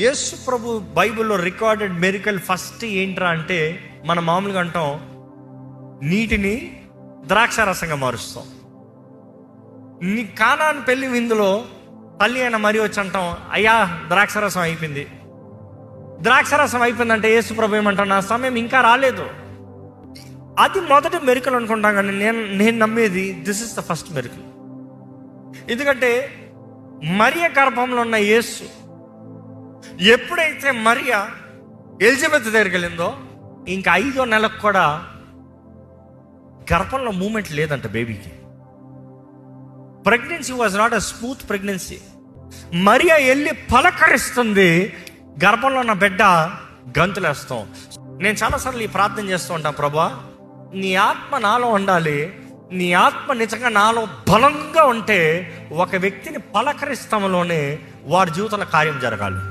యేసు ప్రభు బైబిల్లో recorded మెరికల్ first ఏంట్రా అంటే, మనం మామూలుగా అంటాం నీటిని ద్రాక్షారసంగా మారుస్తాం. నీ కానాను పెళ్లి విందులో తల్లి అయిన మరి వచ్చి అంటాం, అయ్యా ద్రాక్షారసం అయిపోయింది. ద్రాక్షారసం అయిపోయిందంటే యేసు ప్రభు ఏమంటాం, నా సమయం ఇంకా రాలేదు. అది మొదటి మెరికల్ అనుకుంటాం. కానీ నేను నమ్మేది దిస్ ఇస్ ద ఫస్ట్ మెరికల్. ఎందుకంటే మరియ గర్భంలో ఉన్న యేసు ఎప్పుడైతే మరియ ఎలిజబెత్ దగ్గరికి వెళ్ళిందో, ఇంకా 5వ నెలకు కూడా గర్భంలో మూమెంట్ లేదంట బేబీకి. Pregnancy was not a smooth pregnancy. మరియ వెళ్ళి పలకరిస్తుంది, గర్భంలో ఉన్న బిడ్డ గంతులేస్తాం. నేను చాలాసార్లు ఈ ప్రార్థన చేస్తూ ఉంటాను, ప్రభా నీ ఆత్మ నాలో ఉండాలి, నీ ఆత్మ నిజంగా నాలో బలంగా ఉంటే ఒక వ్యక్తిని పలకరిస్తాంలోనే వాడి జీవితంలో కార్యం జరగాలి.